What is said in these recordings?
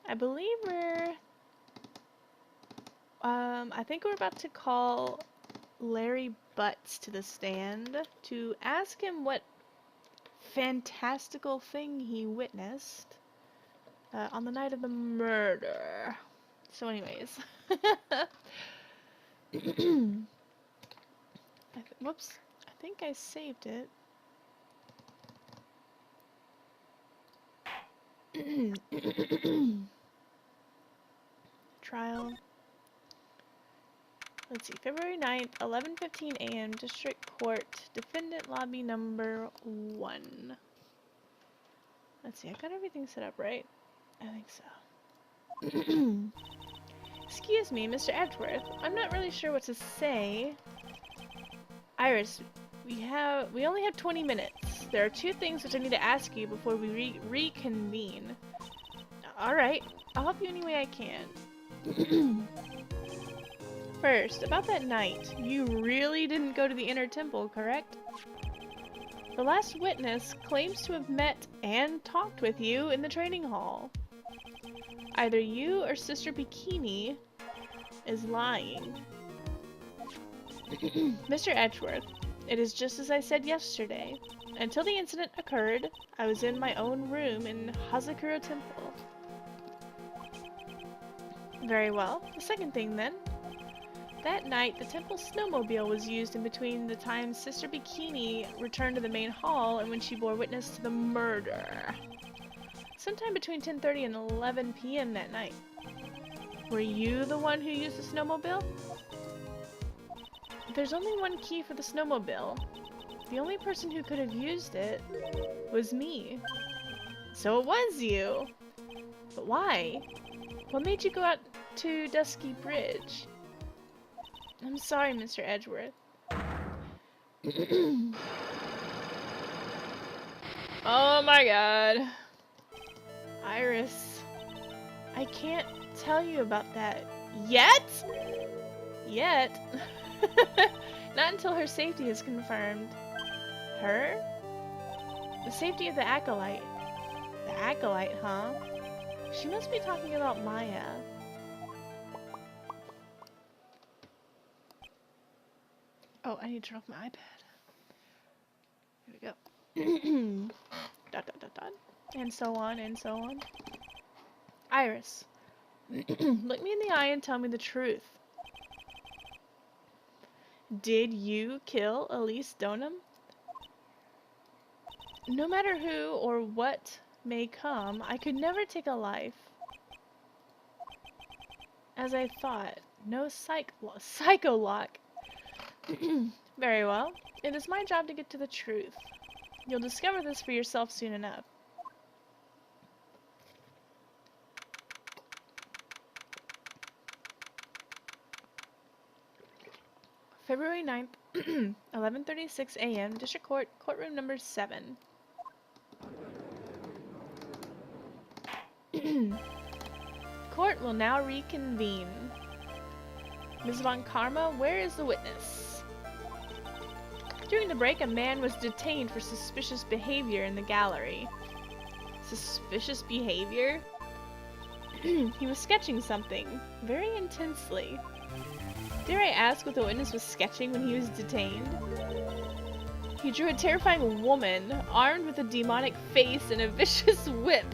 I believe I think we're about to call Larry Butts to the stand to ask him what fantastical thing he witnessed on the night of the murder. So anyways. Whoops. I think I saved it. Trial. Let's see. February 9th, 11:15 a.m. District Court. Defendant lobby number 1. Let's see. I got everything set up, right? I think so. Excuse me, Mr. Edgeworth. I'm not really sure what to say. Iris, we only have 20 minutes. There are 2 things which I need to ask you before we reconvene. Alright, I'll help you any way I can. First, about that night, you really didn't go to the inner temple, correct? The last witness claims to have met and talked with you in the training hall. Either you or Sister Bikini is lying. Mr. Edgeworth, it is just as I said yesterday. Until the incident occurred, I was in my own room in Hazakura Temple. Very well. The second thing, then. That night, the temple snowmobile was used in between the time Sister Bikini returned to the main hall and when she bore witness to the murder. Sometime between 10:30 and 11 p.m. that night. Were you the one who used the snowmobile? There's only one key for the snowmobile. The only person who could have used it was me. So it was you! But why? What made you go out to Dusky Bridge? I'm sorry, Mr. Edgeworth. Oh my god. Iris. I can't tell you about that. Yet? Yet? Not until her safety is confirmed. Her? The safety of the Acolyte. The Acolyte, huh? She must be talking about Maya. Oh, I need to turn off my iPad. Here we go. Dot dot dot dot. And so on and so on. Iris. Look me in the eye and tell me the truth. Did you kill Elise Donham? No matter who or what may come, I could never take a life. As I thought, no psycho lock. Very well. It is my job to get to the truth. You'll discover this for yourself soon enough. February 9th, 11:36 a.m. District Court, courtroom number 7. Court will now reconvene. Ms. Von Karma, where is the witness? During the break, a man was detained for suspicious behavior in the gallery. Suspicious behavior? He was sketching something, very intensely. Dare I ask what the witness was sketching when he was detained? He drew a terrifying woman, armed with a demonic face and a vicious whip.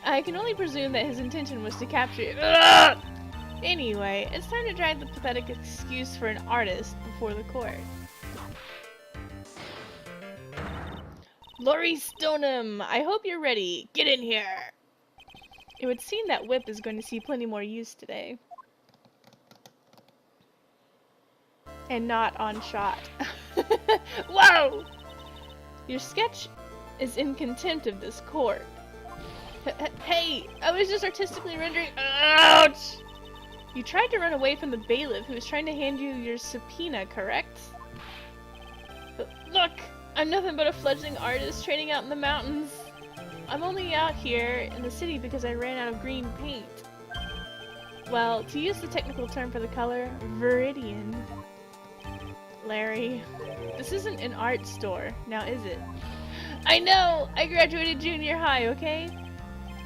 I can only presume that his intention was to capture... Ugh! Anyway, it's time to drag the pathetic excuse for an artist before the court. Laurie Stoneham, I hope you're ready. Get in here! It would seem that whip is going to see plenty more use today. And not on shot. Whoa! Your sketch is in contempt of this court. Hey, I was just artistically rendering— Ouch! You tried to run away from the bailiff who was trying to hand you your subpoena, correct? But look! I'm nothing but a fledgling artist training out in the mountains. I'm only out here in the city because I ran out of green paint. Well, to use the technical term for the color, viridian. Larry, this isn't an art store, now is it? I know! I graduated junior high, okay?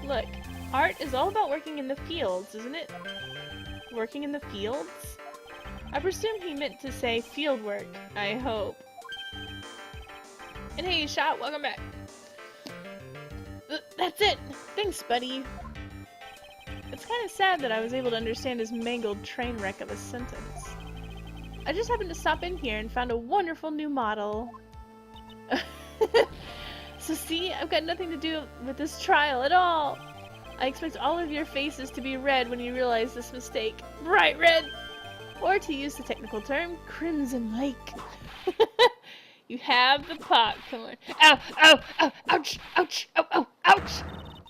Look, art is all about working in the fields, isn't it? Working in the fields? I presume he meant to say field work. I hope. And hey, Shot, welcome back. That's it! Thanks, buddy. It's kind of sad that I was able to understand his mangled train wreck of a sentence. I just happened to stop in here and found a wonderful new model. So see, I've got nothing to do with this trial at all. I expect all of your faces to be red when you realize this mistake. Bright red! Or to use the technical term, Crimson Lake. You have the popcorn. Ow! Ow! Ow! Ouch! Ouch! Ow! Ow! Ouch!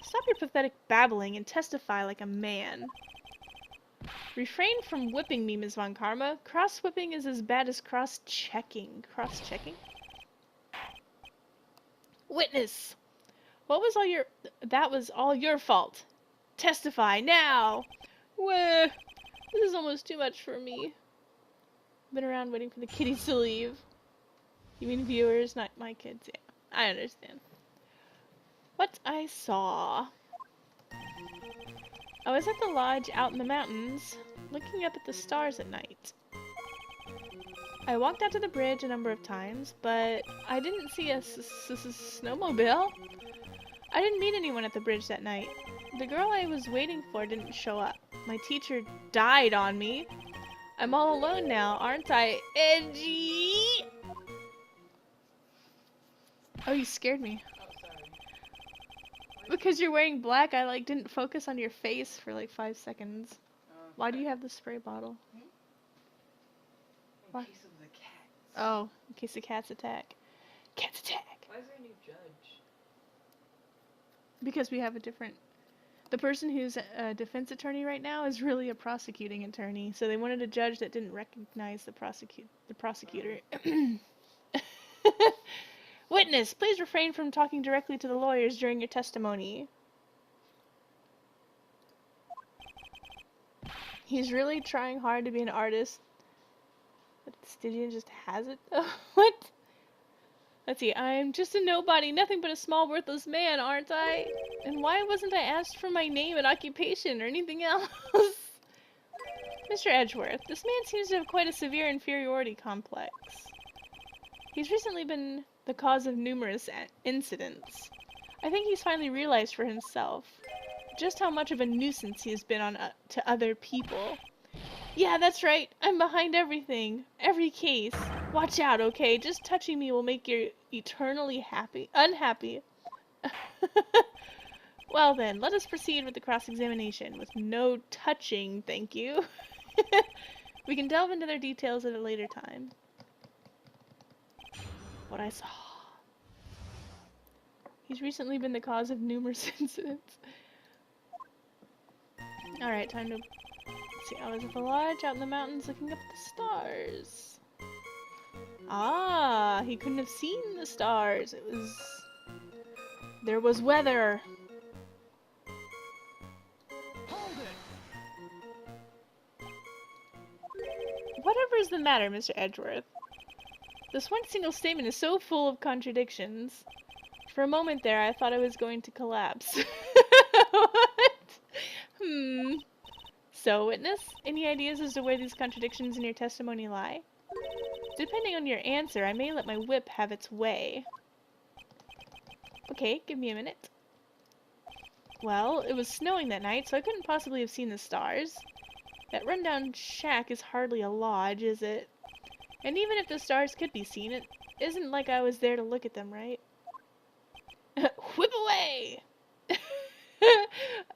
Stop your pathetic babbling and testify like a man. Refrain from whipping me, Ms. Von Karma. Cross-whipping is as bad as cross-checking. Cross-checking? Witness! What was all your... That was all your fault. Testify now! Wah! This is almost too much for me. Been around waiting for the kiddies to leave. You mean viewers, not my kids? Yeah, I understand. What I saw. I was at the lodge out in the mountains, looking up at the stars at night. I walked out to the bridge a number of times, but I didn't see a snowmobile. I didn't meet anyone at the bridge that night. The girl I was waiting for didn't show up. My teacher died on me. I'm all alone now, aren't I? Edgy! Oh, you scared me. Oh, sorry. Because you're wearing black, I didn't focus on your face for 5 seconds. Okay. Why do you have the spray bottle? In Why? case of the cats. Oh, in case the cats attack. Cats attack! Why is there a new judge? Because we have a different... The person who's a defense attorney right now is really a prosecuting attorney, so they wanted a judge that didn't recognize the prosecutor. Witness, please refrain from talking directly to the lawyers during your testimony. He's really trying hard to be an artist, but Stygian just has it. What? Let's see, I'm just a nobody, nothing but a small worthless man, aren't I? And why wasn't I asked for my name and occupation or anything else? Mr. Edgeworth, this man seems to have quite a severe inferiority complex. He's recently been the cause of numerous incidents. I think he's finally realized for himself just how much of a nuisance he has been to other people. Yeah, that's right. I'm behind everything. Every case. Watch out, okay? Just touching me will make you eternally unhappy. Well then, let us proceed with the cross-examination with no touching, thank you. We can delve into their details at a later time. What I saw. He's recently been the cause of numerous incidents. Alright, time to... Let's see, I was at the lodge out in the mountains looking up at the stars. Ah, he couldn't have seen the stars. It was... There was weather. Hold it! Whatever is the matter, Mr. Edgeworth? This one single statement is so full of contradictions. For a moment there, I thought I was going to collapse. What? So, witness, any ideas as to where these contradictions in your testimony lie? Depending on your answer, I may let my whip have its way. Okay, give me a minute. Well, it was snowing that night, so I couldn't possibly have seen the stars. That rundown shack is hardly a lodge, is it? And even if the stars could be seen, it isn't like I was there to look at them, right? Whip away!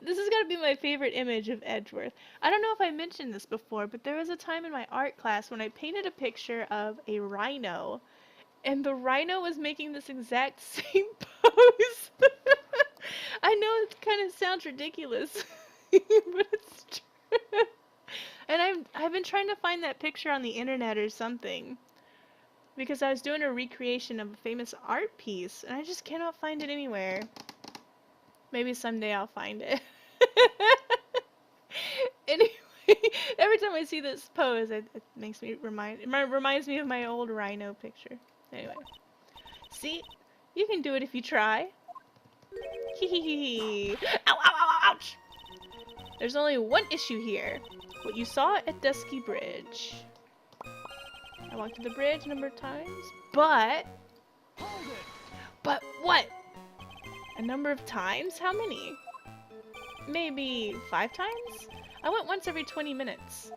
This is gonna be my favorite image of Edgeworth. I don't know if I mentioned this before, but there was a time in my art class when I painted a picture of a rhino, and the rhino was making this exact same pose. I know it kind of sounds ridiculous, but it's true. And I've been trying to find that picture on the internet or something, because I was doing a recreation of a famous art piece, and I just cannot find it anywhere. Maybe someday I'll find it. Anyway, every time I see this pose, it reminds me of my old rhino picture. Anyway, see, You can do it if you try. Hee hee hee hee. Ow, ow, ow, ouch! There's only one issue here. What you saw at Dusky Bridge. I walked to the bridge a number of times, but... Hold it! But what? A number of times? How many? Maybe 5 times? I went once every 20 minutes.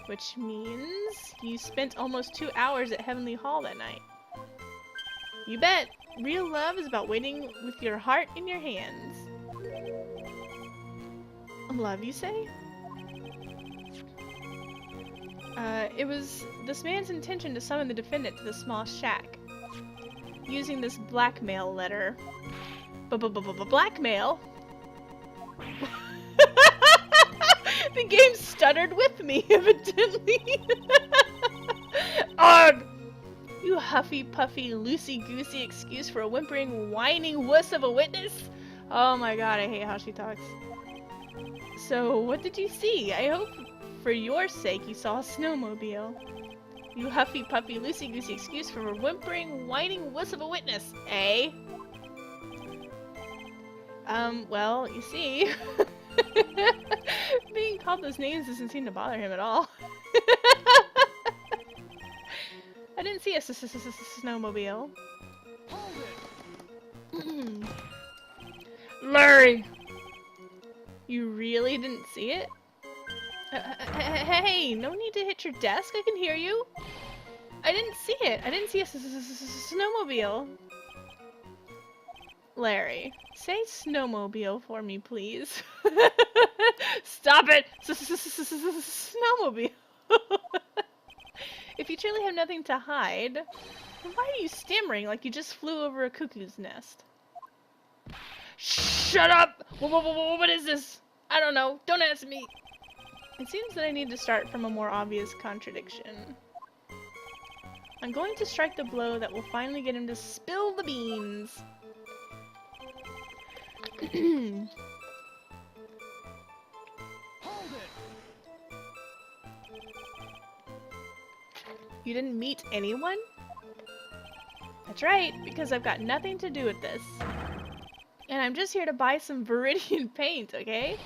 Which means you spent almost 2 hours at Heavenly Hall that night. You bet! Real love is about waiting with your heart in your hands. Love, you say? It was this man's intention to summon the defendant to the small shack. Using this blackmail letter. Blackmail? The game stuttered with me, evidently. Ugh! You huffy puffy, loosey goosey excuse for a whimpering, whining wuss of a witness? Oh my god, I hate how she talks. So, what did you see? I hope for your sake you saw a snowmobile. You huffy puffy, loosey goosey excuse for a whimpering, whining wuss of a witness, eh? Well, you see, being called those names doesn't seem to bother him at all. I didn't see a snowmobile. Hold it! Larry! You really didn't see it? Hey, no need to hit your desk, I can hear you. I didn't see it. I didn't see a snowmobile. Larry, say snowmobile for me, please. Stop it! Snowmobile! If you truly have nothing to hide, then why are you stammering like you just flew over a cuckoo's nest? Shut up! What is this? I don't know. Don't ask me. It seems that I need to start from a more obvious contradiction. I'm going to strike the blow that will finally get him to spill the beans. Hold it! You didn't meet anyone? That's right, because I've got nothing to do with this. And I'm just here to buy some Viridian paint, okay?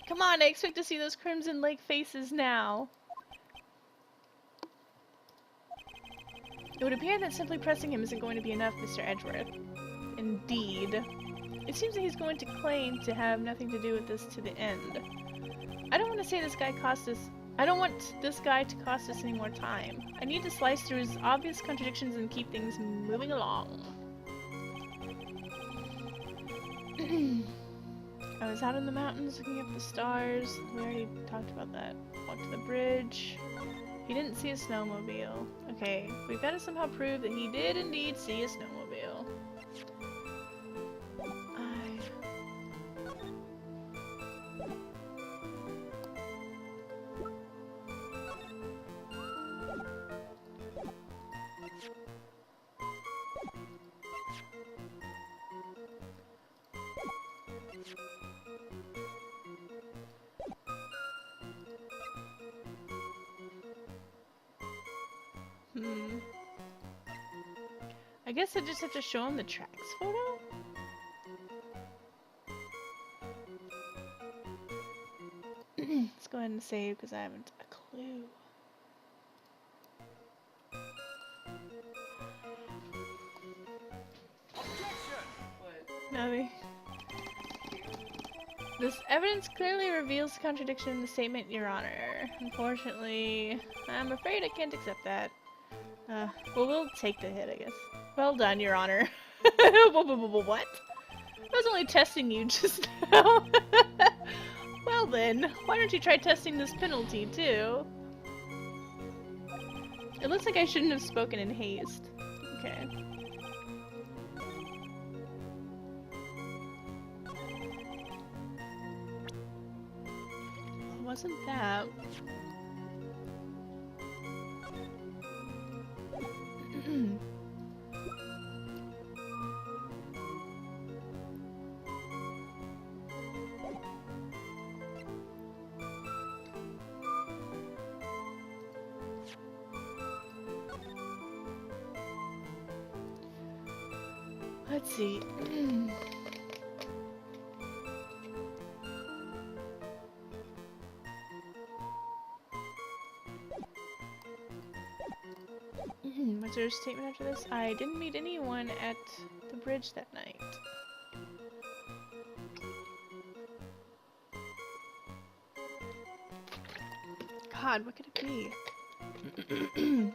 Come on, I expect to see those Crimson Lake faces now. It would appear that simply pressing him isn't going to be enough, Mr. Edgeworth. Indeed. It seems that he's going to claim to have nothing to do with this to the end. I don't want to say this guy cost us... I don't want this guy to cost us any more time. I need to slice through his obvious contradictions and keep things moving along. I was out in the mountains looking up the stars. We already talked about that. Walked to the bridge. He didn't see a snowmobile. Okay, we've got to somehow prove that he did indeed see a snowmobile. I guess I just have to show him the tracks photo? Let's go ahead and save because I haven't a clue. Objection! What? Nothing. This evidence clearly reveals the contradiction in the statement, Your Honor. Unfortunately, I'm afraid I can't accept that. Well, we'll take the hit, I guess. Well done, Your Honor. What? I was only testing you just now. Well then, why don't you try testing this penalty, too? It looks like I shouldn't have spoken in haste. Okay. Wasn't that? Let's see. What's your statement after this? I didn't meet anyone at the bridge that night. God, what could it be?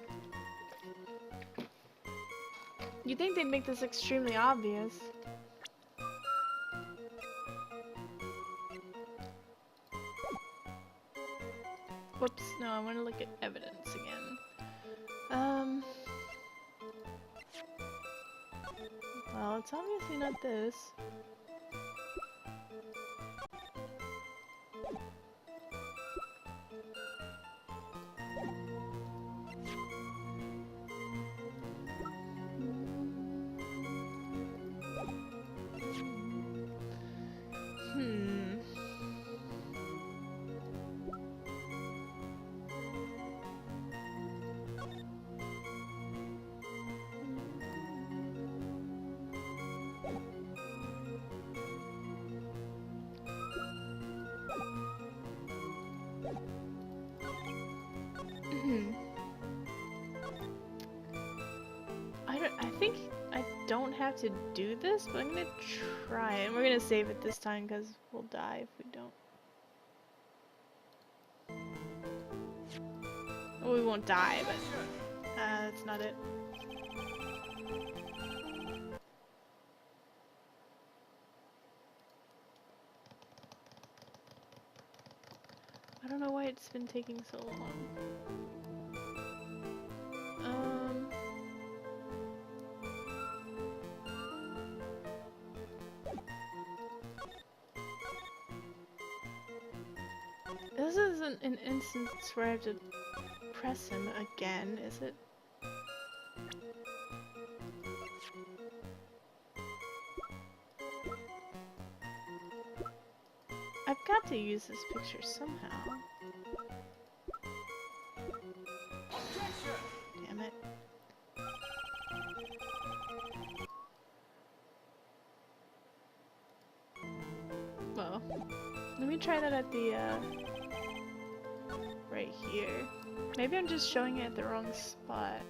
You'd think they'd make this extremely obvious. Whoops, no, I want to look at evidence again. Well, it's obviously not this. I think I don't have to do this, but I'm gonna try it. And we're gonna save it this time because we'll die if we don't. Well, we won't die, but that's not it. I don't know why it's been taking so long. This isn't an instance where I have to press him again, is it? I've got to use this picture somehow. Damn it. Well, let me try that at the, right here. Maybe I'm just showing it at the wrong spot.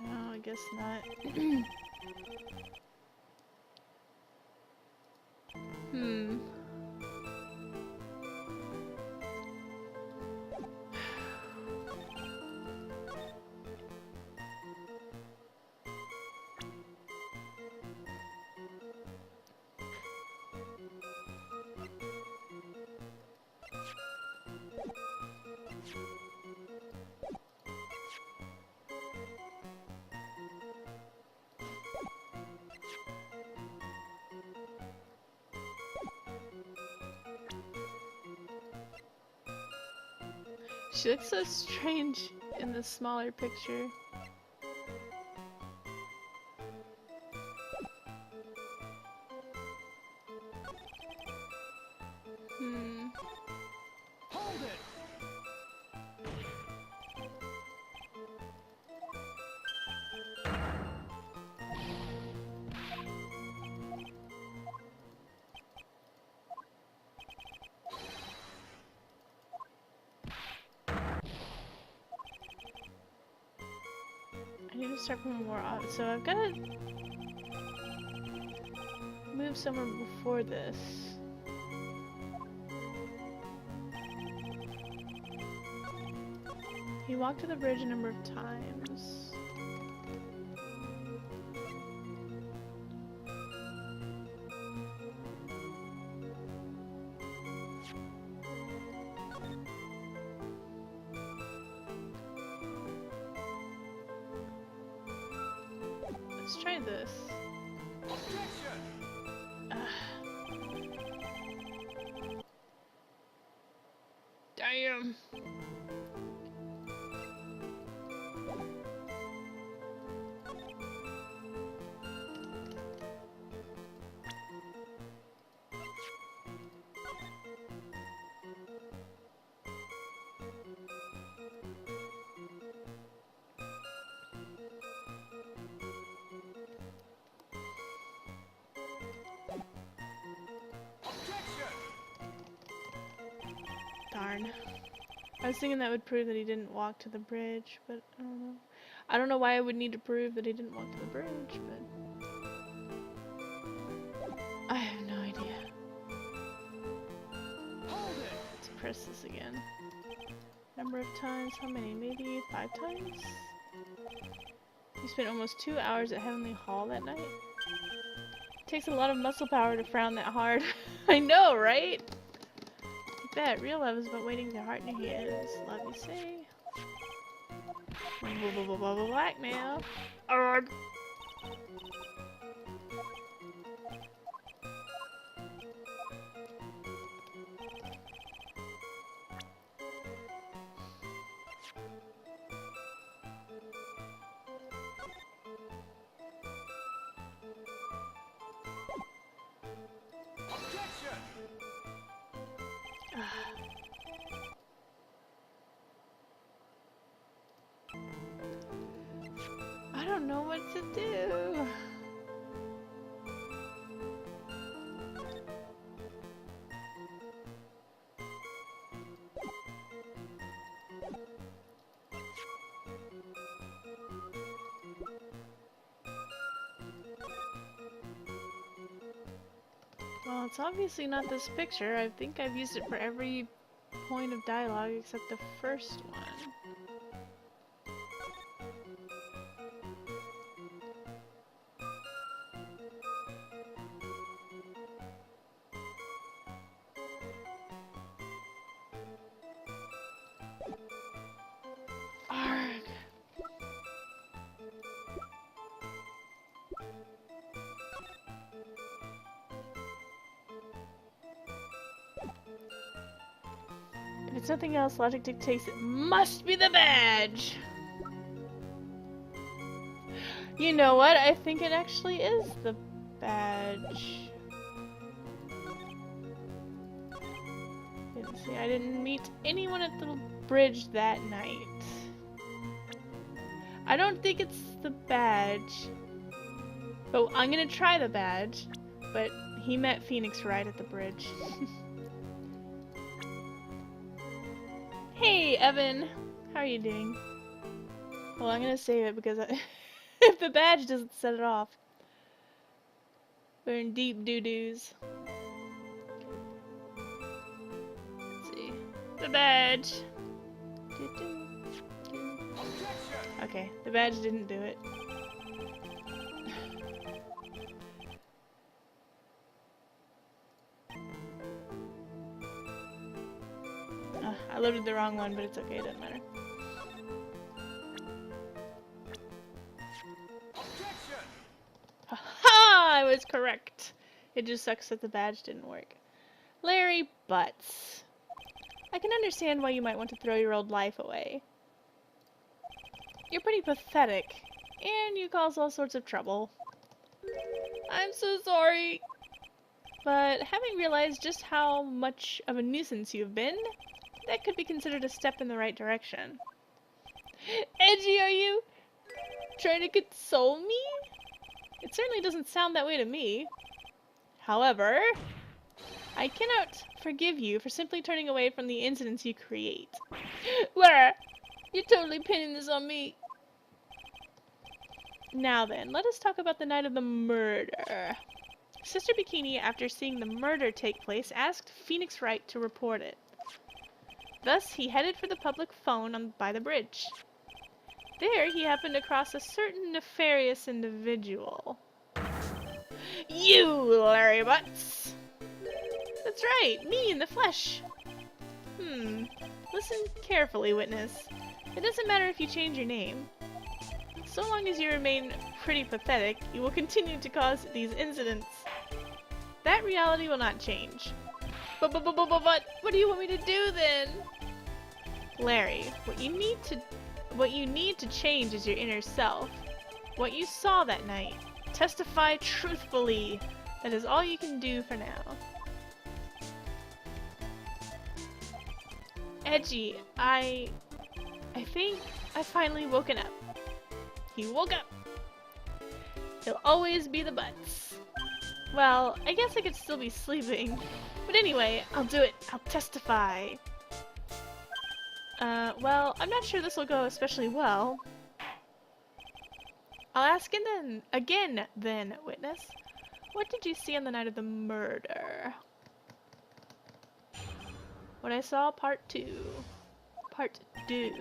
No, I guess not. She looks so strange in the smaller picture. Hold it. I need to start from more off, so I've got to move somewhere before this. He walked to the bridge a number of times. Let's try this. Damn. I was thinking that would prove that he didn't walk to the bridge, but I don't know. I don't know why I would need to prove that he didn't walk to the bridge, but I have no idea. Hold it. Let's press this again. Number of times, how many? Maybe 5 times? You spent almost 2 hours at Heavenly Hall that night? It takes a lot of muscle power to frown that hard. I know, right? I bet real love is about waiting with your heart in your hands. Love you say. Blackmail. Arrgh. Objection. I don't know what to do. Well, it's obviously not this picture. I think I've used it for every point of dialogue except the first one. Arg. If it's nothing else, logic dictates it must be the badge! You know what? I think it actually is the badge. Didn't see. I didn't meet anyone at the bridge that night. I don't think it's the badge. But I'm gonna try the badge. But he met Phoenix Wright at the bridge. Hey, Evan! How are you doing? Well, I'm gonna save it because if the badge doesn't set it off, we're in deep doo-doos. Let's see. The badge! Okay, the badge didn't do it. I loaded the wrong one, but it's okay, it doesn't matter. Haha! I was correct! It just sucks that the badge didn't work. Larry Butts. I can understand why you might want to throw your old life away. You're pretty pathetic, and you cause all sorts of trouble. I'm so sorry! But having realized just how much of a nuisance you've been, that could be considered a step in the right direction. Edgy, are you? Trying to console me? It certainly doesn't sound that way to me. However, I cannot forgive you for simply turning away from the incidents you create. Where? You're totally pinning this on me. Now then, let us talk about the night of the murder. Sister Bikini, after seeing the murder take place, asked Phoenix Wright to report it. Thus, he headed for the public phone by the bridge. There, he happened across a certain nefarious individual. You, Larry Butts! That's right, me in the flesh. Listen carefully, witness. It doesn't matter if you change your name. So long as you remain pretty pathetic, you will continue to cause these incidents. That reality will not change. But what do you want me to do then? Larry, what you need to change is your inner self. What you saw that night. Testify truthfully. That is all you can do for now. Edgy, I think I finally woken up. He woke up. He'll always be the Butts. Well, I guess I could still be sleeping. But anyway, I'll do it. I'll testify. Well, I'm not sure this will go especially well. I'll ask again then, witness. What did you see on the night of the murder? What I saw, part 2. Part 2.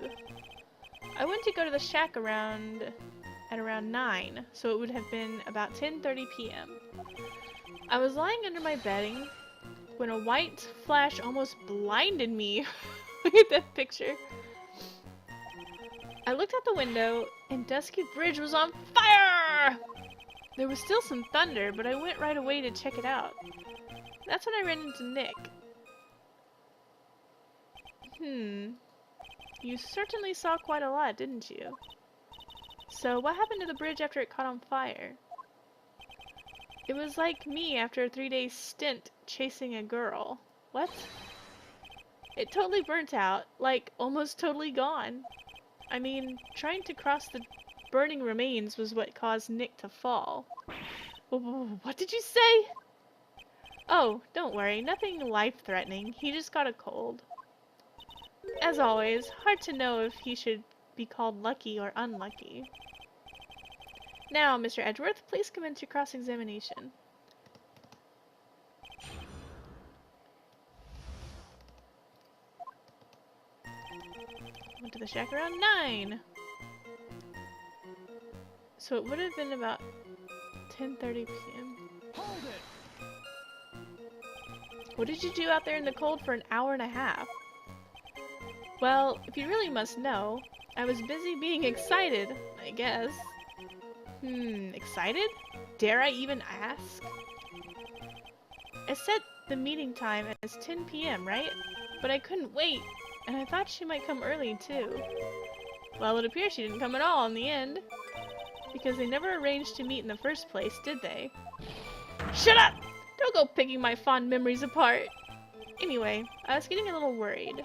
I went to go to the shack at around 9, so it would have been about 10:30 p.m. I was lying under my bedding when a white flash almost blinded me. Look at that picture. I looked out the window, and Dusky Bridge was on fire! There was still some thunder, but I went right away to check it out. That's when I ran into Nick. You certainly saw quite a lot, didn't you? So, what happened to the bridge after it caught on fire? It was like me after a 3-day stint chasing a girl. What? It totally burnt out, like almost totally gone. I mean, trying to cross the burning remains was what caused Nick to fall. What did you say? Oh, don't worry, nothing life-threatening. He just got a cold. As always, hard to know if he should be called lucky or unlucky. Now, Mr. Edgeworth, please commence your cross-examination. Went to the shack around 9. So it would have been about 10:30 p.m. Hold it! What did you do out there in the cold for an hour and a half? Well, if you really must know, I was busy being excited, I guess. Excited? Dare I even ask? I set the meeting time as 10 p.m., right? But I couldn't wait, and I thought she might come early, too. Well, it appears she didn't come at all in the end. Because they never arranged to meet in the first place, did they? Shut up! Don't go picking my fond memories apart! Anyway, I was getting a little worried.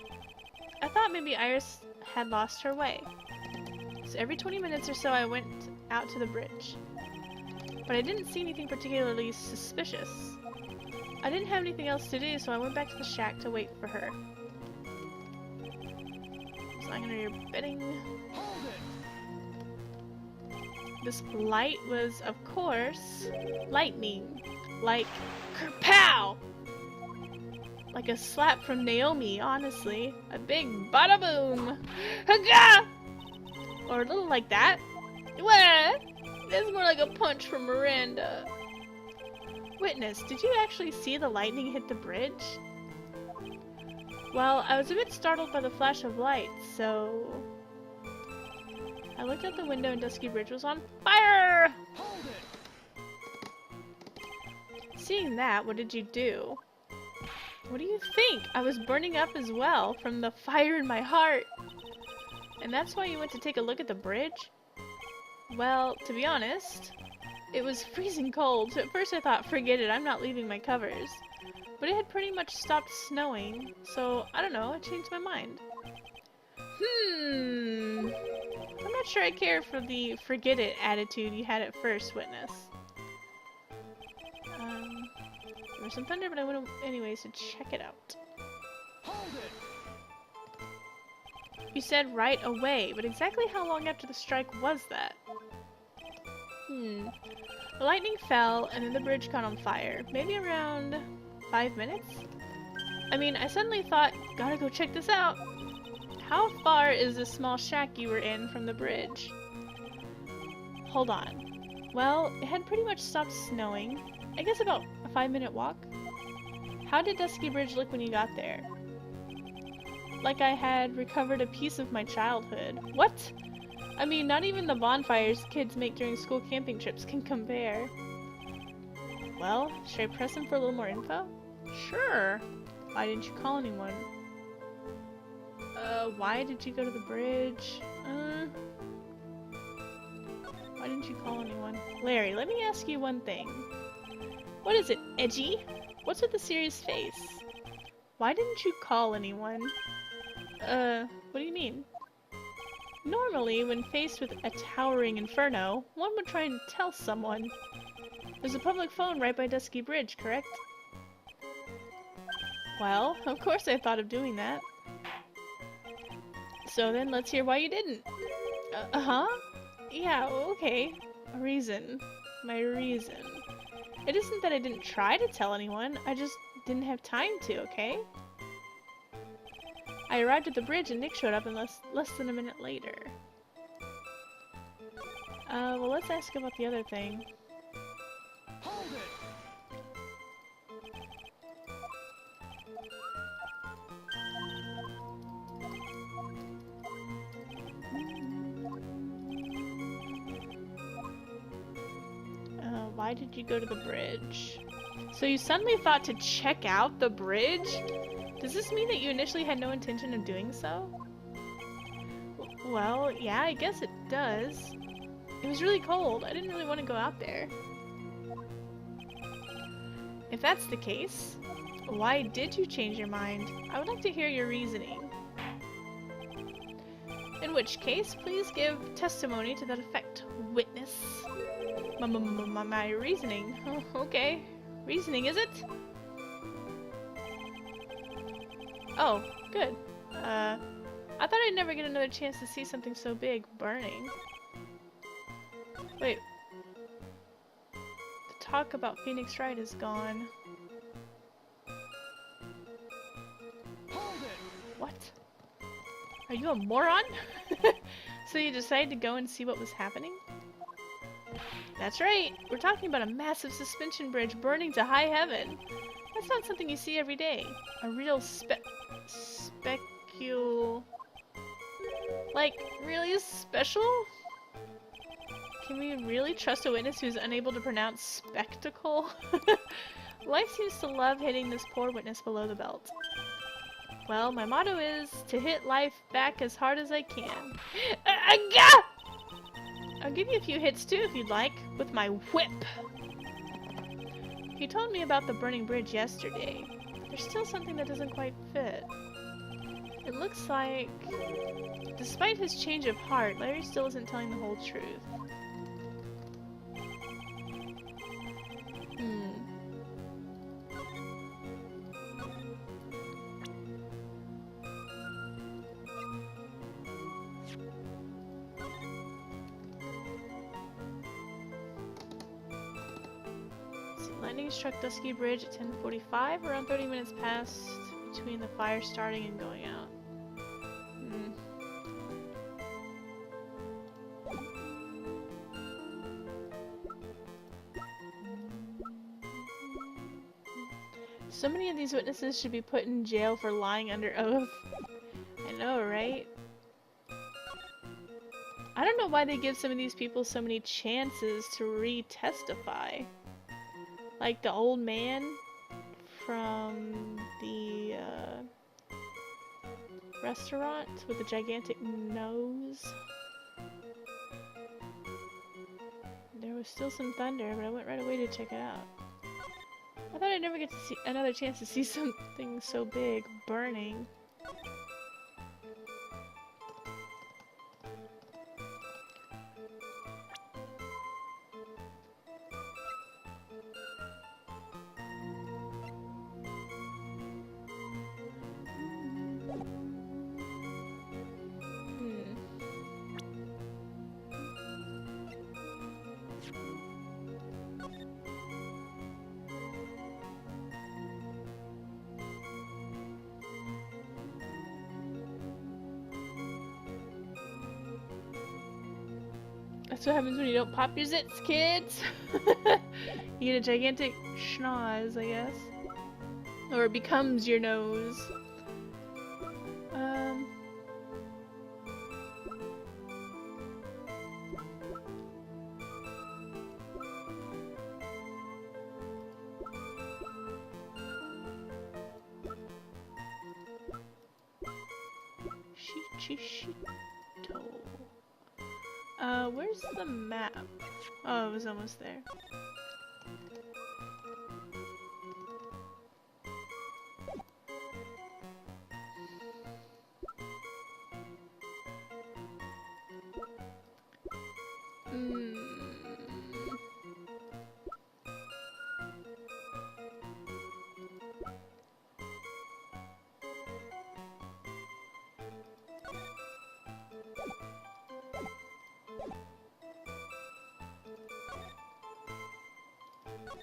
I thought maybe Iris had lost her way. So every 20 minutes or so I went out to the bridge. But I didn't see anything particularly suspicious. I didn't have anything else to do, so I went back to the shack to wait for her. Was lying under your bedding. Hold it! This light was, of course, lightning. Like, kerpow! Like a slap from Naomi, honestly. A big bada boom! Haga! Or a little like that. What? That's more like a punch from Miranda. Witness, did you actually see the lightning hit the bridge? Well, I was a bit startled by the flash of light, so... I looked out the window and Dusky Bridge was on fire! Hold it! Seeing that, what did you do? What do you think? I was burning up as well from the fire in my heart. And that's why you went to take a look at the bridge? Well, to be honest, it was freezing cold, so at first I thought, forget it, I'm not leaving my covers. But it had pretty much stopped snowing, so I don't know, I changed my mind. I'm not sure I care for the forget it attitude you had at first, Witness. There was some thunder, but I went anyways to check it out. Hold it! You said right away, but exactly how long after the strike was that? The lightning fell, and then the bridge caught on fire. Maybe around 5 minutes? I mean, I suddenly thought, gotta go check this out. How far is this small shack you were in from the bridge? Hold on. Well, it had pretty much stopped snowing. I guess about a 5-minute walk. How did Dusky Bridge look when you got there? Like I had recovered a piece of my childhood. What? I mean, not even the bonfires kids make during school camping trips can compare. Well, should I press him for a little more info? Sure. Why didn't you call anyone? Why did you go to the bridge? Why didn't you call anyone? Larry, let me ask you one thing. What is it, edgy? What's with the serious face? Why didn't you call anyone? What do you mean? Normally, when faced with a towering inferno, one would try and tell someone. There's a public phone right by Dusky Bridge, correct? Well, of course I thought of doing that. So then let's hear why you didn't. Uh-huh? Yeah, okay. A reason. My reason. It isn't that I didn't try to tell anyone, I just didn't have time to, okay? I arrived at the bridge and Nick showed up in less than a minute later. Well, let's ask about the other thing. Hold it! Why did you go to the bridge? So you suddenly thought to check out the bridge? Does this mean that you initially had no intention of doing so? Well, yeah, I guess it does. It was really cold. I didn't really want to go out there. If that's the case, why did you change your mind? I would like to hear your reasoning. In which case, please give testimony to that effect, witness. My reasoning. Oh, okay. Reasoning, is it? Oh, good. I thought I'd never get another chance to see something so big burning. Wait. The talk about Phoenix Wright is gone. Hold it! What? Are you a moron? So you decided to go and see what was happening? That's right. We're talking about a massive suspension bridge burning to high heaven. That's not something you see every day. A real Like, really special? Can we really trust a witness who's unable to pronounce spectacle? Life seems to love hitting this poor witness below the belt. Well, my motto is to hit life back as hard as I can. I'll give you a few hits too if you'd like, with my whip. He told me about the burning bridge yesterday. There's still something that doesn't quite fit. It looks like, despite his change of heart, Larry still isn't telling the whole truth. Lightning struck Dusky Bridge at 10:45, around 30 minutes passed between the fire starting and going out. So many of these witnesses should be put in jail for lying under oath. I know, right? I don't know why they give some of these people so many chances to re-testify. Like the old man from the restaurant with the gigantic nose. There was still some thunder, but I went right away to check it out. I thought I'd never get to see another chance to see something so big burning. That's what happens when you don't pop your zits, kids! You get a gigantic schnoz, I guess. Or it becomes your nose. Where's the map? Oh, it was almost there.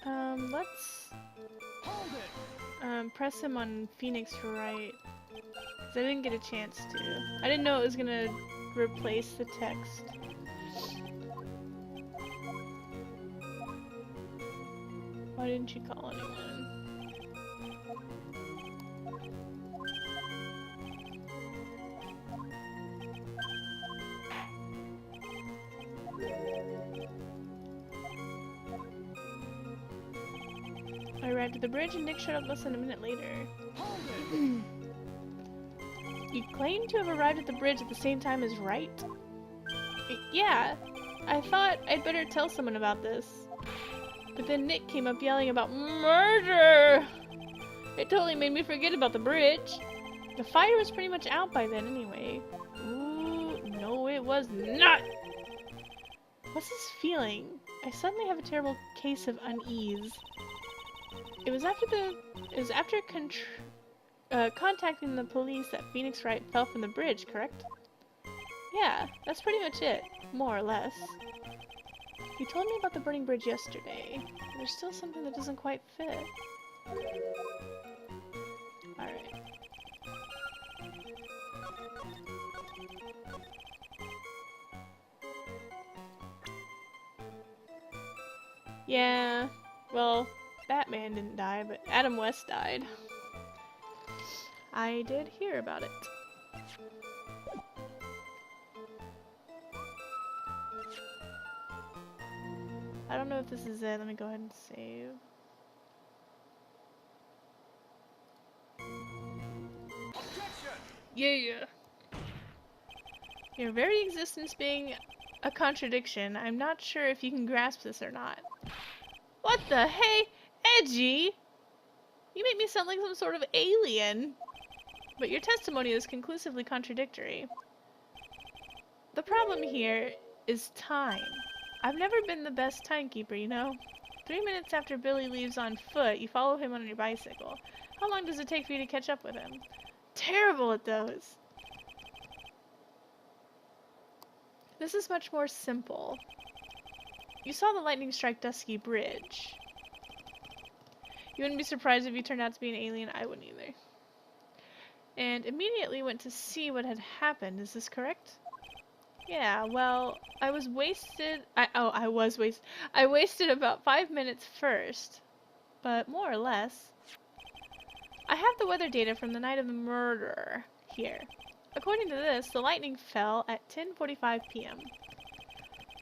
Let's Hold it. press him on Phoenix Wright. Cause I didn't get a chance to. I didn't know it was gonna replace the text. Why didn't you call anyone? I arrived at the bridge and Nick showed up less than a minute later. Hold it. You claim to have arrived at the bridge at the same time as Wright? Yeah, I thought I'd better tell someone about this. But then Nick came up yelling about murder! It totally made me forget about the bridge. The fire was pretty much out by then anyway. Ooh, no it was not! What's this feeling? I suddenly have a terrible case of unease. It was after contacting the police that Phoenix Wright fell from the bridge, correct? Yeah, that's pretty much it, more or less. You told me about the burning bridge yesterday. There's still something that doesn't quite fit. Alright. Yeah, well, Batman didn't die, but Adam West died. I did hear about it. I don't know if this is it. Let me go ahead and save. Objection. Yeah. Your very existence being a contradiction, I'm not sure if you can grasp this or not. What the hey? Edgy! You make me sound like some sort of alien. But your testimony is conclusively contradictory. The problem here is time. I've never been the best timekeeper, you know? 3 minutes after Billy leaves on foot, you follow him on your bicycle. How long does it take for you to catch up with him? Terrible at those! This is much more simple. You saw the lightning strike Dusky Bridge. You wouldn't be surprised if you turned out to be an alien. I wouldn't either. And immediately went to see what had happened. Is this correct? Yeah, well, I wasted about 5 minutes first. But more or less. I have the weather data from the night of the murder here. According to this, the lightning fell at 10:45 p.m.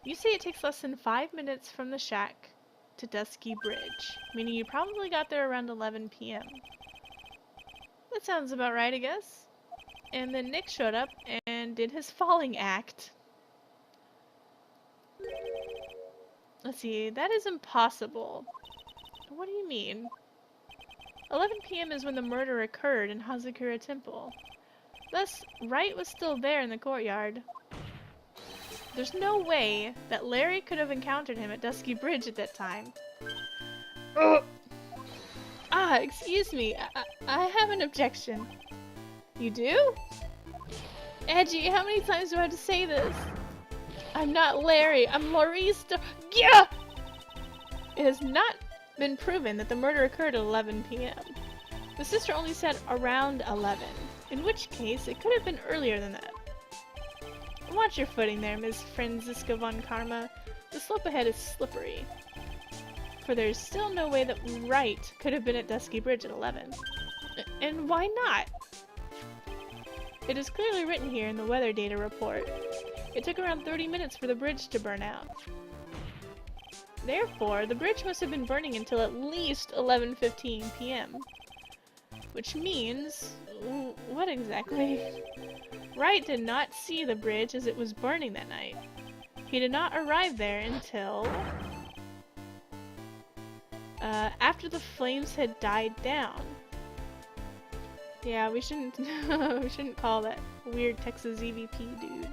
You say it takes less than 5 minutes from the shack to Dusky Bridge, meaning you probably got there around 11 p.m. That sounds about right, I guess. And then Nick showed up and did his falling act. Let's see, that is impossible. What do you mean? 11 p.m. is when the murder occurred in Hazakura Temple. Thus, Wright was still there in the courtyard. There's no way that Larry could have encountered him at Dusky Bridge at that time. Excuse me. I have an objection. You do? Edgy, how many times do I have to say this? I'm not Larry. I'm Laurice. Yeah! It has not been proven that the murder occurred at 11 p.m. The sister only said around 11, in which case it could have been earlier than that. Watch your footing there, Ms. Franziska von Karma. The slope ahead is slippery. For there's still no way that Wright could have been at Dusky Bridge at 11. And why not? It is clearly written here in the weather data report. It took around 30 minutes for the bridge to burn out. Therefore, the bridge must have been burning until at least 11:15 p.m. Which means... what exactly? Wright did not see the bridge as it was burning that night. He did not arrive there until... after the flames had died down. Yeah, we shouldn't we shouldn't call that weird Texas EVP dude.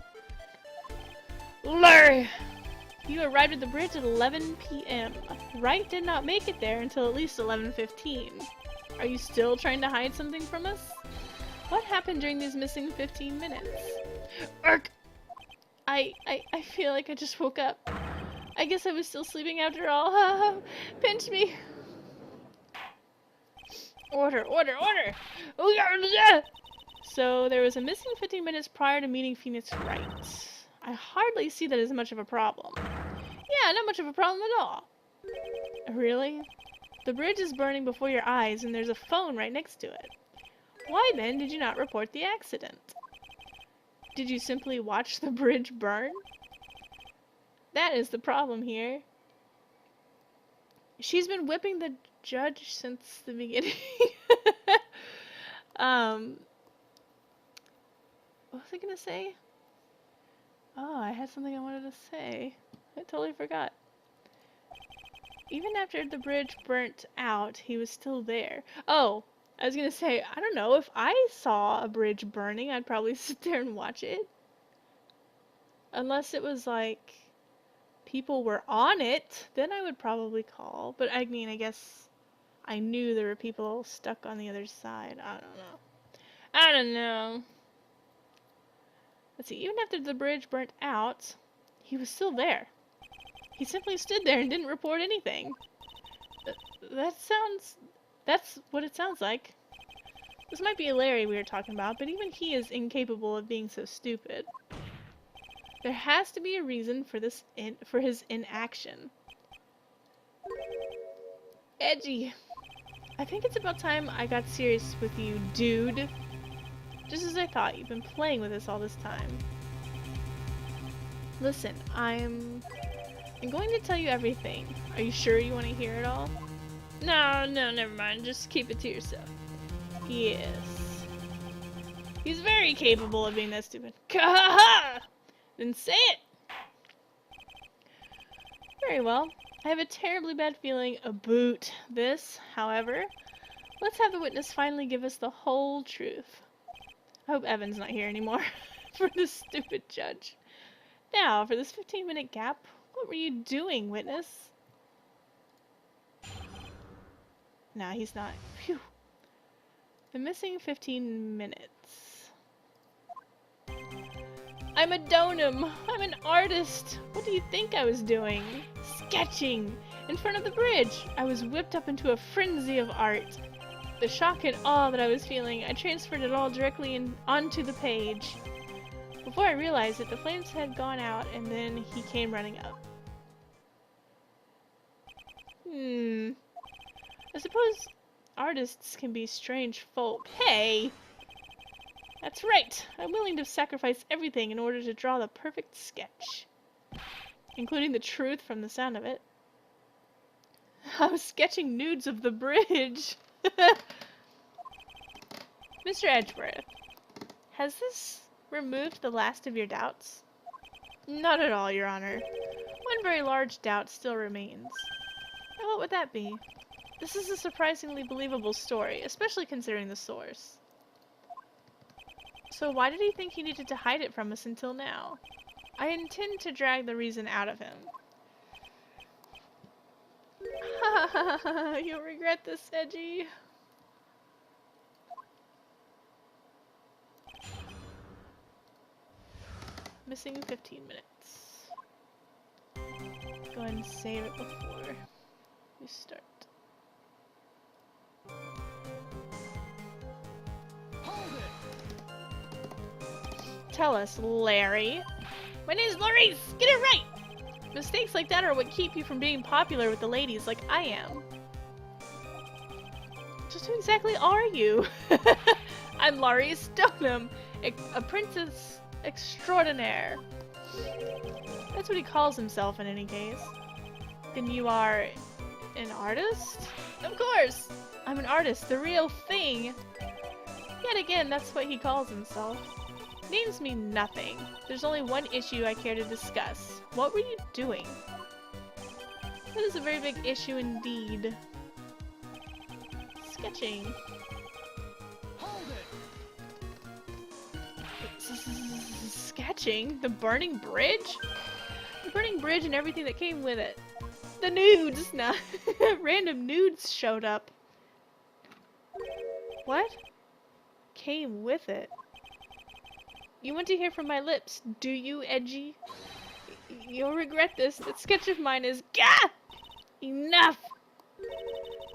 Larry! You arrived at the bridge at 11 p.m. Wright did not make it there until at least 11:15. Are you still trying to hide something from us? What happened during these missing 15 minutes? Ark! I feel like I just woke up. I guess I was still sleeping after all. Pinch me. Order, order, order! So there was a missing 15 minutes prior to meeting Phoenix Wright. I hardly see that as much of a problem. Yeah, not much of a problem at all. Really? The bridge is burning before your eyes and there's a phone right next to it. Why then did you not report the accident? Did you simply watch the bridge burn? That is the problem here. She's been whipping the judge since the beginning. What was I gonna say? Oh, I had something I wanted to say. I totally forgot. Even after the bridge burnt out, he was still there. Oh, I was gonna say, I don't know, if I saw a bridge burning, I'd probably sit there and watch it. Unless it was like, people were on it, then I would probably call. But I mean, I guess I knew there were people stuck on the other side. I don't know. I don't know. Let's see, even after the bridge burnt out, he was still there. He simply stood there and didn't report anything. That's what it sounds like. This might be Larry we were talking about, but even he is incapable of being so stupid. There has to be a reason for for his inaction. Edgy. I think it's about time I got serious with you, dude. Just as I thought, you've been playing with us all this time. Listen, I'm going to tell you everything. Are you sure you want to hear it all? No, never mind. Just keep it to yourself. Yes. He's very capable of being that stupid. Kahaha! Then say it! Very well. I have a terribly bad feeling about this. However, let's have the witness finally give us the whole truth. I hope Evan's not here anymore for this stupid judge. Now, for this 15-minute gap, what were you doing, witness? No, he's not. Phew. The missing 15 minutes. I'm a donum. I'm an artist. What do you think I was doing? Sketching. In front of the bridge. I was whipped up into a frenzy of art. The shock and awe that I was feeling, I transferred it all directly onto the page. Before I realized it, the flames had gone out, and then he came running up. I suppose artists can be strange folk. Hey! That's right! I'm willing to sacrifice everything in order to draw the perfect sketch. Including the truth from the sound of it. I was sketching nudes of the bridge! Mr. Edgeworth, has this removed the last of your doubts? Not at all, Your Honor. One very large doubt still remains. And what would that be? This is a surprisingly believable story, especially considering the source. So why did he think he needed to hide it from us until now? I intend to drag the reason out of him. You'll regret this, Edgy. Missing 15 minutes. Go ahead and save it before we start. Hold it! Tell us, Larry. My name's Maurice! Get it right! Mistakes like that are what keep you from being popular with the ladies like I am. Just who exactly are you? I'm Laurie Stoneham, a princess extraordinaire. That's what he calls himself in any case. Then you are an artist? Of course! I'm an artist, the real thing! Yet again, that's what he calls himself. Names mean nothing. There's only one issue I care to discuss. What were you doing? That is a very big issue indeed. Sketching. Hold it! Sketching? The burning bridge? The burning bridge and everything that came with it. The nudes! Nah. Random nudes showed up. What? Came with it. You want to hear from my lips, do you, Edgy? You'll regret this. That sketch of mine is... Gah! Enough!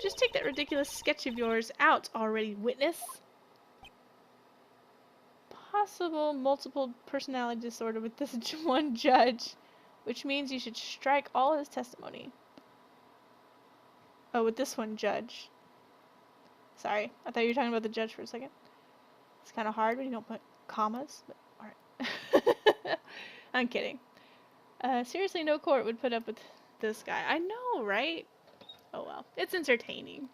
Just take that ridiculous sketch of yours out already, witness. Possible multiple personality disorder with this one judge, which means you should strike all his testimony. Oh, with this one judge. Sorry, I thought you were talking about the judge for a second. It's kind of hard when you don't put commas, but alright. I'm kidding. Seriously, no court would put up with this guy. I know, right? Oh well, it's entertaining.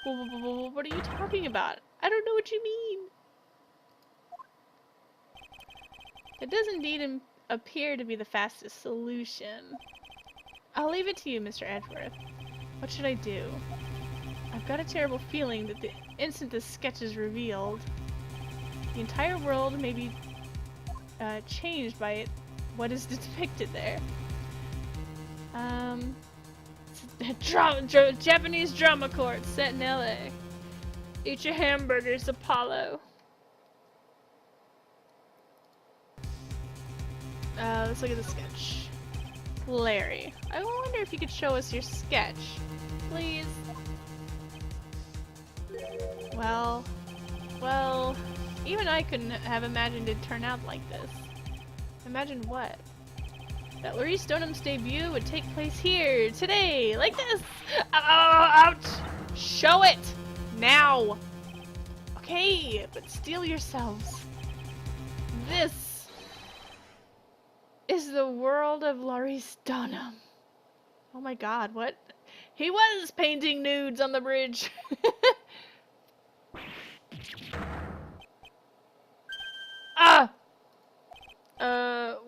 What are you talking about? I don't know what you mean. It does indeed appear to be the fastest solution. I'll leave it to you, Mr. Edgeworth. What should I do? I've got a terrible feeling that the instant this sketch is revealed, the entire world may be changed by it, what is depicted there. Japanese drama court set in LA. Eat your hamburgers, Apollo. Let's look at the sketch. Larry, I wonder if you could show us your sketch, please. Well, even I couldn't have imagined it'd turn out like this. Imagine what? That Laurie Stoneham's debut would take place here, today, like this! Ouch! Show it! Now! Okay, but steel yourselves. This is the world of Laurie Stoneham. Oh my god, what? He was painting nudes on the bridge!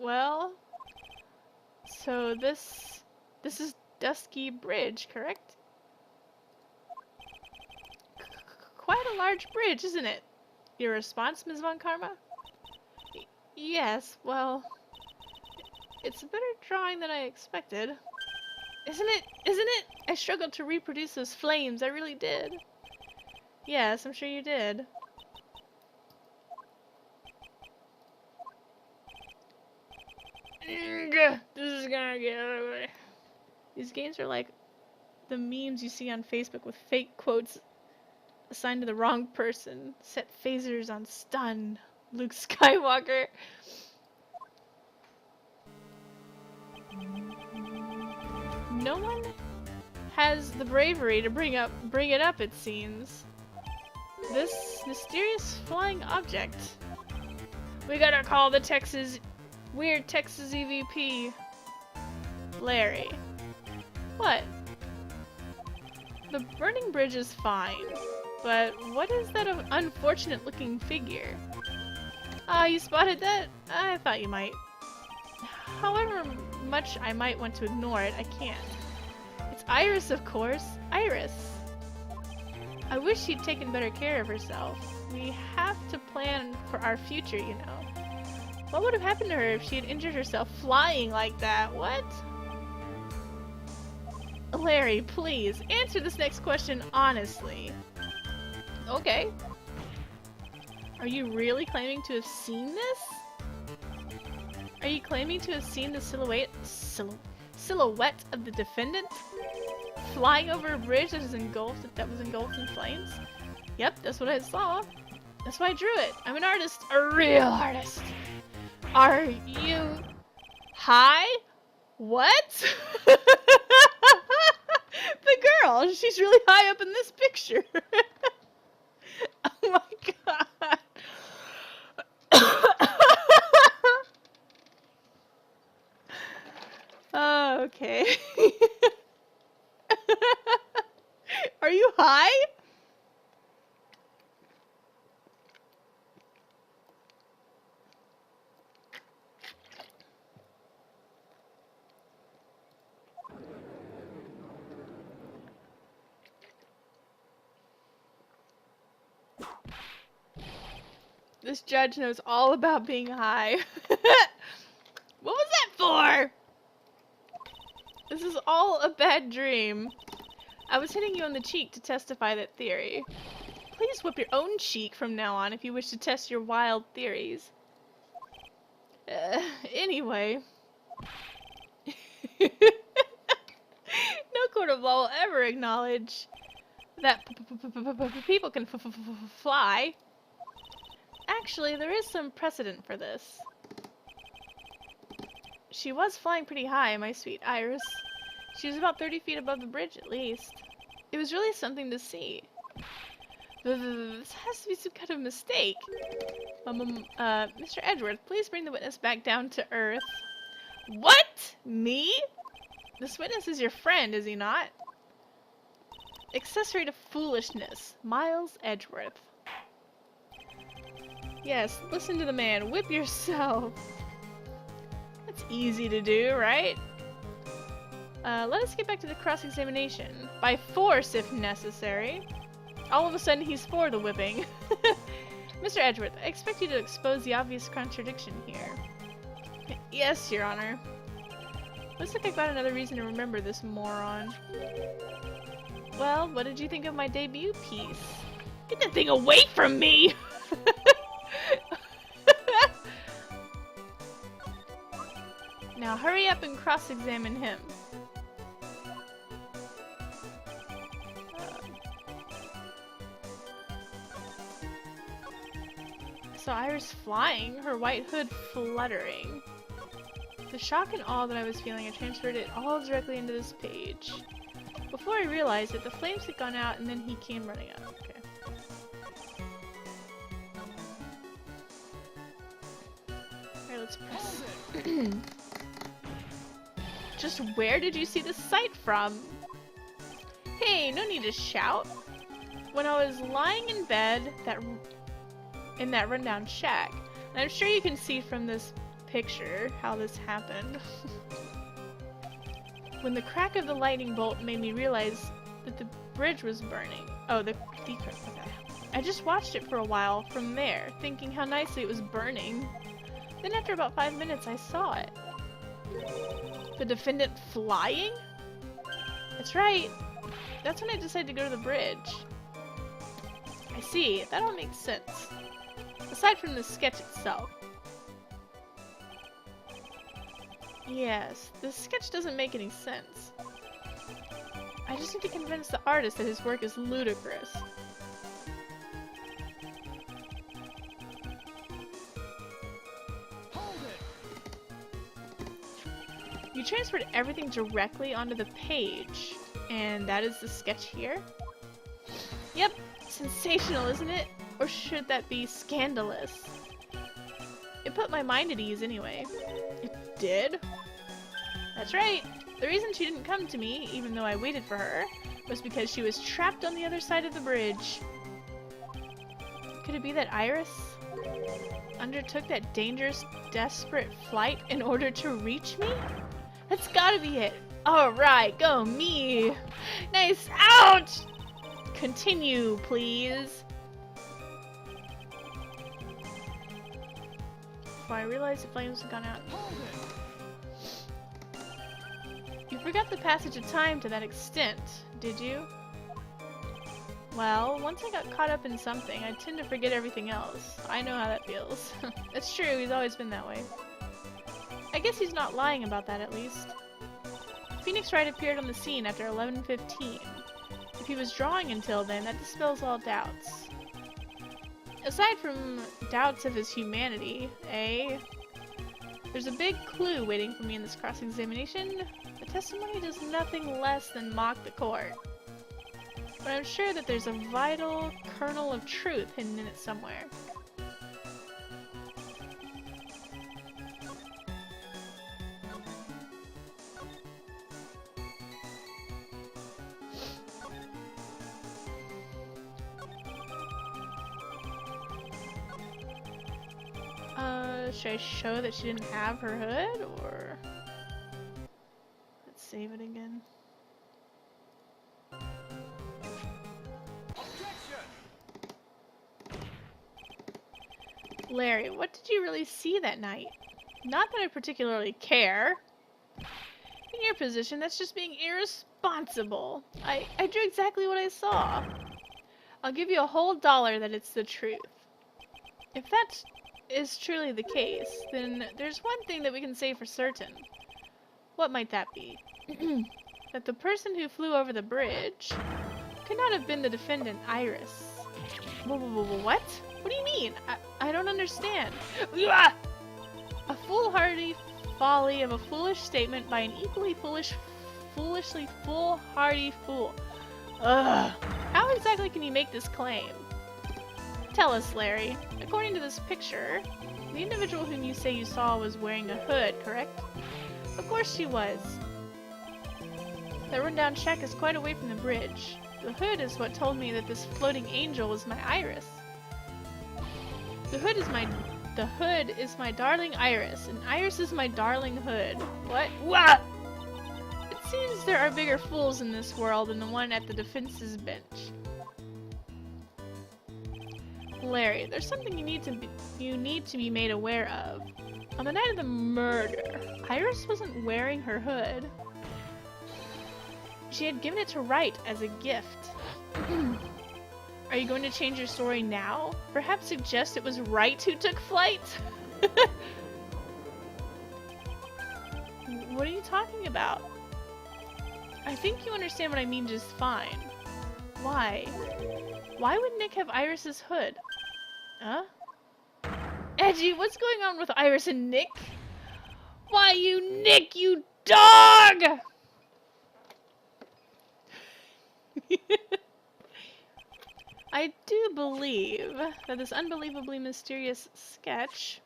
Well... So this is Dusky Bridge, correct? Quite a large bridge, isn't it? Your response, Ms. Von Karma? Yes, well... It's a better drawing than I expected. Isn't it? Isn't it? I struggled to reproduce those flames, I really did. Yes, I'm sure you did. This is gonna get ugly. These games are like the memes you see on Facebook with fake quotes assigned to the wrong person. Set phasers on stun. Luke Skywalker. No one has the bravery to bring it up, it seems. This mysterious flying object. We gotta call the weird Texas EVP. Larry. What? The burning bridge is fine, but what is that unfortunate looking figure? Ah, you spotted that? I thought you might. However much I might want to ignore it, I can't. It's Iris, of course. Iris. I wish she'd taken better care of herself. We have to plan for our future, you know. What would have happened to her if she had injured herself flying like that? What? Larry, please, answer this next question honestly. Okay. Are you really claiming to have seen this? Are you claiming to have seen the silhouette of the defendant flying over a bridge that was engulfed in flames? Yep, that's what I saw. That's why I drew it. I'm an artist, a real artist. Are you high? What? The girl, she's really high up in this picture. Oh my god. Oh, okay. Are you high? This judge knows all about being high. What was that for? This is all a bad dream. I was hitting you on the cheek to testify that theory. Please whip your own cheek from now on if you wish to test your wild theories. Anyway. No court of law will ever acknowledge that people can fly. Actually, there is some precedent for this. She was flying pretty high, my sweet Iris. She was about 30 feet above the bridge, at least. It was really something to see. This has to be some kind of mistake. Mr. Edgeworth, please bring the witness back down to Earth. What? Me? This witness is your friend, is he not? Accessory to foolishness. Miles Edgeworth. Yes, listen to the man. Whip yourself. That's easy to do, right? Let us get back to the cross-examination. By force, if necessary. All of a sudden, he's for the whipping. Mr. Edgeworth, I expect you to expose the obvious contradiction here. Yes, Your Honor. Looks like I've got another reason to remember this moron. Well, what did you think of my debut piece? Get that thing away from me! Now hurry up and cross-examine him. So Iris flying, her white hood fluttering. The shock and awe that I was feeling, I transferred it all directly into this page. Before I realized it, the flames had gone out and then he came running up. Okay. Alright, let's press. Just where did you see the sight from? Hey, no need to shout. When I was lying in bed, in that rundown shack, and I'm sure you can see from this picture how this happened. When the crack of the lightning bolt made me realize that the bridge was burning. Oh, the decrypt. Okay. I just watched it for a while from there, thinking how nicely it was burning. Then after about 5 minutes, I saw it. The defendant flying? That's right. That's when I decided to go to the bridge. I see. That all makes sense. Aside from the sketch itself. Yes, the sketch doesn't make any sense. I just need to convince the artist that his work is ludicrous. Hold it. You transferred everything directly onto the page, and that is the sketch here? Yep, sensational, isn't it? Or should that be scandalous? It put my mind at ease anyway. It did? That's right. The reason she didn't come to me, even though I waited for her, was because she was trapped on the other side of the bridge. Could it be that Iris undertook that dangerous, desperate flight in order to reach me? That's gotta be it. Alright, go me. Nice. Ouch! Continue, please. Before I realized the flames had gone out. You forgot the passage of time to that extent, did you? Well, once I got caught up in something, I tend to forget everything else. I know how that feels. That's true, he's always been that way. I guess he's not lying about that, at least. Phoenix Wright appeared on the scene after 11:15. If he was drawing until then, that dispels all doubts. Aside from doubts of his humanity, there's a big clue waiting for me in this cross-examination. The testimony does nothing less than mock the court. But I'm sure that there's a vital kernel of truth hidden in it somewhere. Should I show that she didn't have her hood, or... Let's save it again. Objection! Larry, what did you really see that night? Not that I particularly care. In your position, that's just being irresponsible. I drew exactly what I saw. I'll give you a whole $1 that it's the truth. If that's is truly the case, then there's one thing that we can say for certain. What might that be? That the person who flew over the bridge could not have been the defendant, Iris. What? What do you mean? I don't understand. A foolhardy folly of a foolish statement by an equally foolishly foolhardy fool. Ugh. How exactly can you make this claim? Tell us, Larry. According to this picture, the individual whom you say you saw was wearing a hood, correct? Of course she was. The rundown shack is quite away from the bridge. The hood is what told me that this floating angel was my Iris. The hood is my darling Iris, and Iris is my darling hood. What? Wah! It seems there are bigger fools in this world than the one at the defense's bench. Larry, there's something you need to be made aware of. On the night of the murder, Iris wasn't wearing her hood. She had given it to Wright as a gift. Are you going to change your story now? Perhaps suggest it was Wright who took flight? What are you talking about? I think you understand what I mean just fine. Why? Why would Nick have Iris's hood? Huh? Edgy, what's going on with Iris and Nick? Why, you Nick, you dog! I do believe that this unbelievably mysterious sketch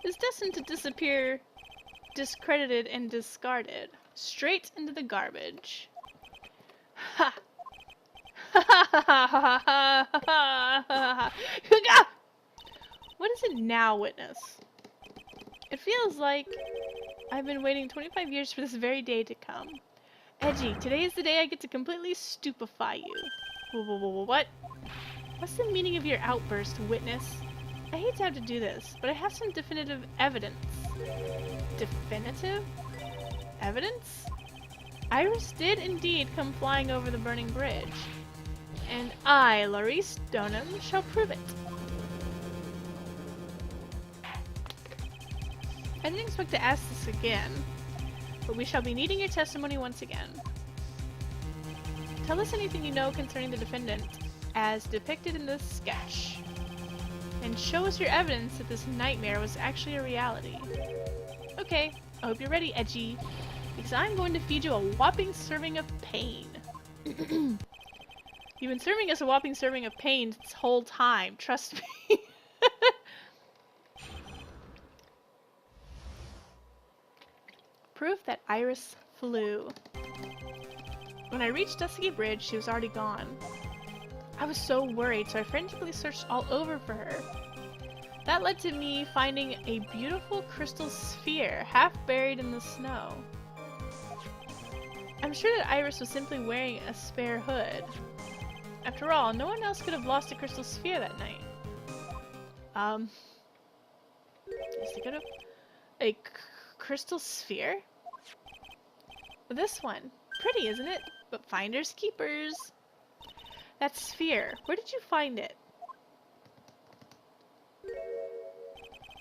is destined to disappear, discredited, and discarded. Straight into the garbage. Ha! What is it now, witness? It feels like I've been waiting 25 years for this very day to come. Edgy, today is the day I get to completely stupefy you. What? What's the meaning of your outburst, witness? I hate to have to do this, but I have some definitive evidence. Definitive? Evidence? Iris did indeed come flying over the burning bridge. And I, Laurice Donham, shall prove it. I didn't expect to ask this again, but we shall be needing your testimony once again. Tell us anything you know concerning the defendant, as depicted in this sketch, and show us your evidence that this nightmare was actually a reality. Okay, I hope you're ready, Edgy, because I'm going to feed you a whopping serving of pain. You've been serving us a whopping serving of pain this whole time, trust me. Proof that Iris flew. When I reached Dusky Bridge, she was already gone. I was so worried, so I frantically searched all over for her. That led to me finding a beautiful crystal sphere, half buried in the snow. I'm sure that Iris was simply wearing a spare hood. After all, no one else could have lost a crystal sphere that night. Yes, they could have. A crystal sphere? This one. Pretty, isn't it? But finders keepers. That sphere. Where did you find it?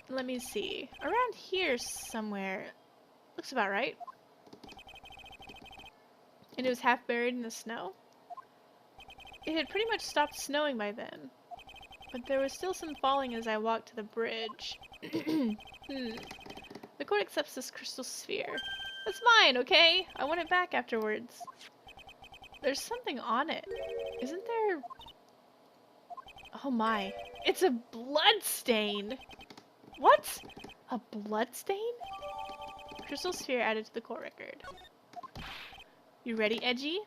Let me see. Around here somewhere. Looks about right. And it was half buried in the snow? It had pretty much stopped snowing by then. But there was still some falling as I walked to the bridge. The court accepts this crystal sphere. That's mine, okay? I want it back afterwards. There's something on it. Isn't there... Oh my. It's a blood stain! What? A blood stain? Crystal sphere added to the court record. You ready, Edgy?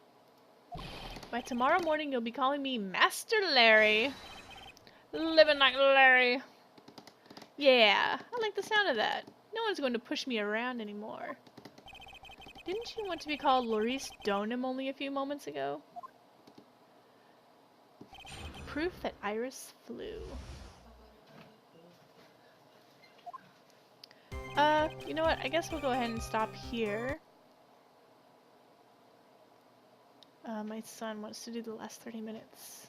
By tomorrow morning you'll be calling me Master Larry. Living like Larry. Yeah, I like the sound of that. No one's going to push me around anymore. Didn't you want to be called Laurice Donham only a few moments ago? Proof that Iris flew. You know what? I guess we'll go ahead and stop here. My son wants to do the last 30 minutes.